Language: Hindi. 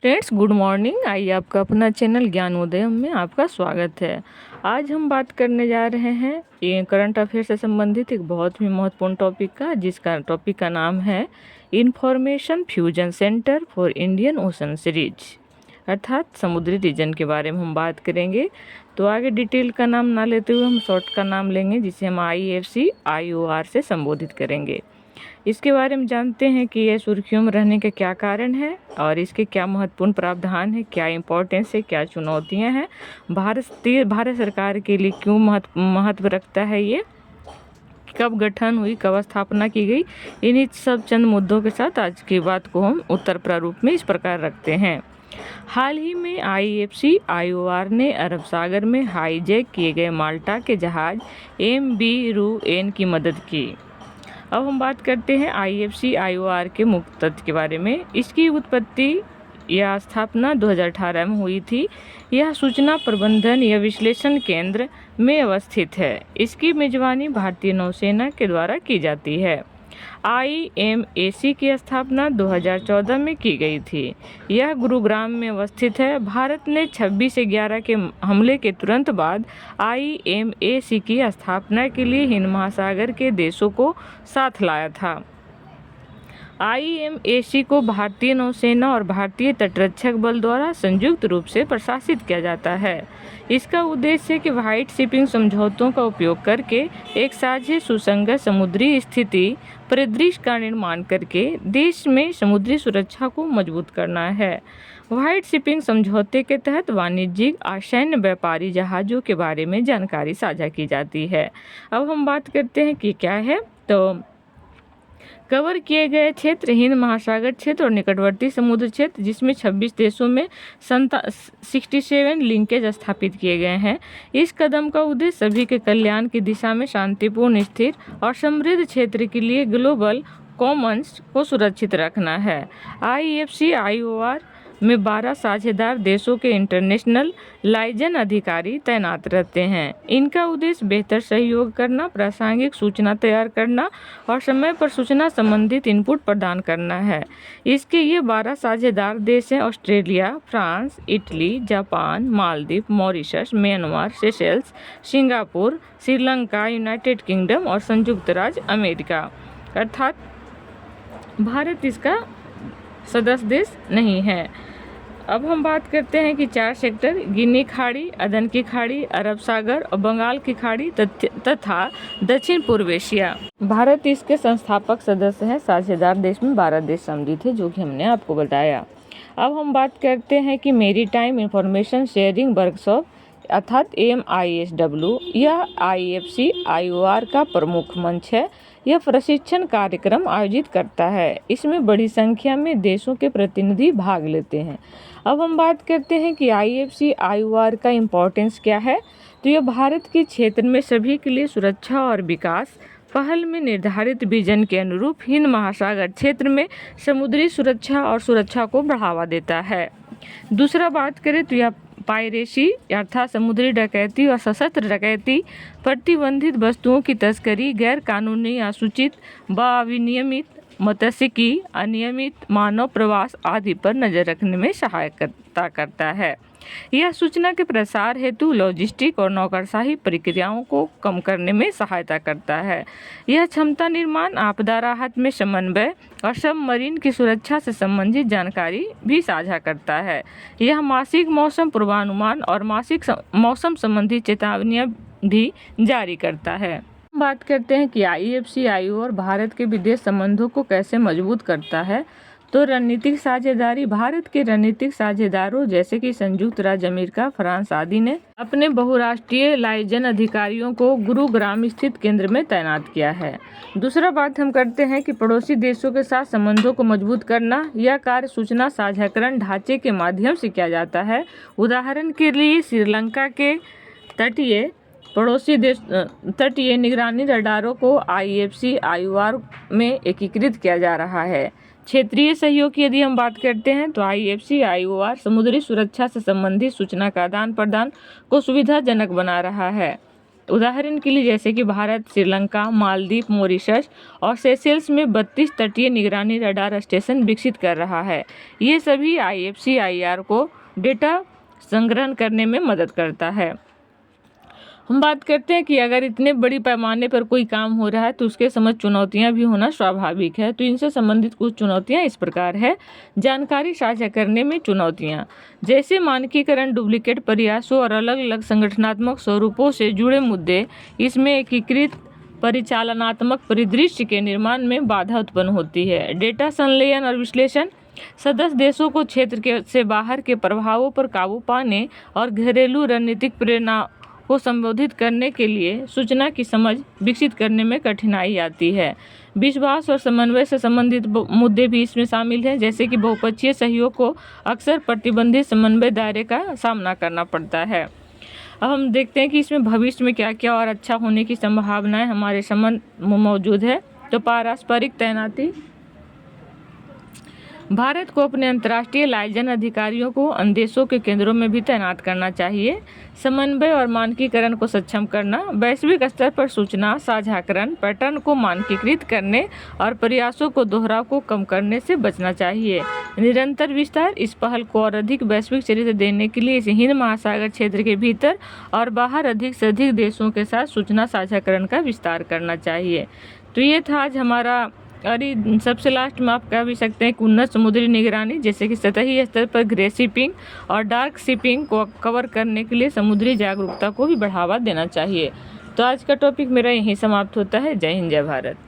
Friends, good morning. आइए आपका अपना चैनल ज्ञानोदयम में आपका स्वागत है। आज हम बात करने जा रहे हैं ये करंट अफेयर से संबंधित एक बहुत ही महत्वपूर्ण टॉपिक का, जिसका टॉपिक का नाम है information fusion centre for Indian ocean series, अर्थात समुद्री रीजन के बारे में हम बात करेंगे। तो आगे डिटेल का नाम ना लेते हुए हम शॉर्ट का नाम लेंगे, जिसे हम IFC IOR से संबोधित करेंगे। इसके बारे में जानते हैं कि यह सुर्खियों में रहने का क्या कारण है और इसके क्या महत्वपूर्ण प्रावधान है, क्या इम्पोर्टेंस है, क्या चुनौतियां हैं, भारत सरकार के लिए क्यों महत्व रखता है, ये कब गठन हुई, कब स्थापना की गई। इन्हीं सब चंद मुद्दों के साथ आज की बात को हम उत्तर प्रारूप में इस प्रकार रखते हैं। हाल ही में IFC IOR ने अरब सागर में हाईजैक किए गए माल्टा के जहाज MV RU-N की मदद की। अब हम बात करते हैं IFC IOR के मुख्य तथ्य के बारे में। इसकी उत्पत्ति या स्थापना 2018 में हुई थी। यह सूचना प्रबंधन या विश्लेषण केंद्र में अवस्थित है। इसकी मेजबानी भारतीय नौसेना के द्वारा की जाती है। IMAC की स्थापना 2014 में की गई थी। यह गुरुग्राम में अवस्थित है। भारत ने 26/11 के हमले के तुरंत बाद IMAC की स्थापना के लिए हिंद महासागर के देशों को साथ लाया था। IMAC को भारतीय नौसेना और भारतीय तटरक्षक बल द्वारा संयुक्त रूप से प्रशासित किया जाता है। इसका उद्देश्य है कि व्हाइट शिपिंग समझौतों का उपयोग करके एक साझे सुसंगत समुद्री स्थिति परिदृश्य का निर्माण करके देश में समुद्री सुरक्षा को मजबूत करना है। व्हाइट शिपिंग समझौते के तहत वाणिज्यिक और सैन्य व्यापारी जहाज़ों के बारे में जानकारी साझा की जाती है। अब हम बात करते हैं कि क्या है। तो कवर किए गए क्षेत्र हिंद महासागर क्षेत्र और निकटवर्ती समुद्र क्षेत्र, जिसमें 26 देशों में 67 लिंकेज स्थापित किए गए हैं। इस कदम का उद्देश्य सभी के कल्याण की दिशा में शांतिपूर्ण, स्थिर और समृद्ध क्षेत्र के लिए ग्लोबल कॉमन्स को सुरक्षित रखना है। IFC IOR में 12 साझेदार देशों के इंटरनेशनल लाइजन अधिकारी तैनात रहते हैं। इनका उद्देश्य बेहतर सहयोग करना, प्रासंगिक सूचना तैयार करना और समय पर सूचना संबंधित इनपुट प्रदान करना है। इसके ये 12 साझेदार देश हैं: Australia, France, Italy, Japan, Maldives, Mauritius, Myanmar, Seychelles, Singapore, Sri Lanka, United kingdom और संयुक्त राज्य अमेरिका। अर्थात भारत इसका सदस्य देश नहीं है। अब हम बात करते हैं कि 4 सेक्टर गिनी खाड़ी, अदन की खाड़ी, अरब सागर और बंगाल की खाड़ी तथा दक्षिण पूर्व एशिया। भारत इसके संस्थापक सदस्य हैं। साझेदार देश में 12 देश सम्मिलित थे, जो कि हमने आपको बताया। अब हम बात करते हैं कि मैरीटाइम इंफॉर्मेशन शेयरिंग वर्कशॉप अर्थात MISW, यह IFC IOR का प्रमुख मंच है। यह प्रशिक्षण कार्यक्रम आयोजित करता है। इसमें बड़ी संख्या में देशों के प्रतिनिधि भाग लेते हैं। अब हम बात करते हैं कि IFC IOR का इम्पोर्टेंस क्या है। तो यह भारत के क्षेत्र में सभी के लिए सुरक्षा और विकास पहल में निर्धारित विजन के अनुरूप हिंद महासागर क्षेत्र में समुद्री सुरक्षा और सुरक्षा को बढ़ावा देता है। दूसरा बात करें तो यह पायरेसी अर्थात समुद्री डकैती और सशस्त्र डकैती, प्रतिबंधित वस्तुओं की तस्करी, गैर कानूनी, असूचित व अविनियमित मत्स्यिकी, अनियमित मानव प्रवास आदि पर नजर रखने में सहायता करता है। यह सूचना के प्रसार हेतु लॉजिस्टिक और नौकरशाही प्रक्रियाओं को कम करने में सहायता करता है। यह क्षमता निर्माण, आपदा राहत में समन्वय और सबमरीन की सुरक्षा से संबंधित जानकारी भी साझा करता है। यह मासिक मौसम पूर्वानुमान और मासिक मौसम संबंधी चेतावनियां भी जारी करता है। बात करते हैं कि IFC IOR भारत के विदेश संबंधों को कैसे मजबूत करता है। तो रणनीतिक साझेदारी, भारत के रणनीतिक साझेदारों जैसे कि संयुक्त राज्य अमेरिका, फ्रांस आदि ने अपने बहुराष्ट्रीय लाइजन अधिकारियों को गुरुग्राम स्थित केंद्र में तैनात किया है। दूसरा बात हम करते हैं कि पड़ोसी देशों के साथ संबंधों को मजबूत करना। यह कार्य सूचना साझाकरण ढांचे के माध्यम से किया जाता है। उदाहरण के लिए श्रीलंका के तटीय निगरानी रडारों को IFC IOR में एकीकृत किया जा रहा है। क्षेत्रीय सहयोग की यदि हम बात करते हैं तो IFC IOR समुद्री सुरक्षा से संबंधित सूचना का आदान प्रदान को सुविधाजनक बना रहा है। उदाहरण के लिए जैसे कि भारत श्रीलंका, मालदीव, मॉरिशस और सेशेल्स में 32 तटीय निगरानी रडार स्टेशन विकसित कर रहा है। ये सभी IFC-IR को डेटा संग्रहण करने में मदद करता है। हम बात करते हैं कि अगर इतने बड़ी पैमाने पर कोई काम हो रहा है तो उसके समझ चुनौतियां भी होना स्वाभाविक है। तो इनसे संबंधित कुछ चुनौतियां इस प्रकार है। जानकारी साझा करने में चुनौतियां, जैसे मानकीकरण, डुप्लीकेट प्रयासों और अलग अलग संगठनात्मक स्वरूपों से जुड़े मुद्दे। इसमें एकीकृत परिचालनात्मक परिदृश्य के निर्माण में बाधा उत्पन्न होती है। डेटा संलयन और विश्लेषण, सदस्य देशों को क्षेत्र से बाहर के प्रभावों पर काबू पाने और घरेलू रणनीतिक प्रेरणा को संबोधित करने के लिए सूचना की समझ विकसित करने में कठिनाई आती है। विश्वास और समन्वय से संबंधित मुद्दे भी इसमें शामिल हैं, जैसे कि बहुपक्षीय सहयोग को अक्सर प्रतिबंधित समन्वय दायरे का सामना करना पड़ता है। अब हम देखते हैं कि इसमें भविष्य में क्या क्या और अच्छा होने की संभावनाएं हमारे संबंध में मौजूद है। तो पारस्परिक तैनाती, भारत को अपने अंतर्राष्ट्रीय लाइजन अधिकारियों को अन्य देशों के केंद्रों में भी तैनात करना चाहिए। समन्वय और मानकीकरण को सक्षम करना, वैश्विक स्तर पर सूचना साझाकरण पैटर्न को मानकीकृत करने और प्रयासों को दोहराव को कम करने से बचना चाहिए। निरंतर विस्तार, इस पहल को और अधिक वैश्विक चरित्र देने के लिए इसे हिंद महासागर क्षेत्र के भीतर और बाहर अधिक से अधिक देशों के साथ सूचना साझाकरण का विस्तार करना चाहिए। तो ये था आज हमारा। और सबसे लास्ट में आप कह भी सकते हैं कि उन्नत समुद्री निगरानी, जैसे कि सतही स्तर पर ग्रे शिपिंग और डार्क शिपिंग को कवर करने के लिए समुद्री जागरूकता को भी बढ़ावा देना चाहिए। तो आज का टॉपिक मेरा यहीं समाप्त होता है। जय हिंद, जय भारत।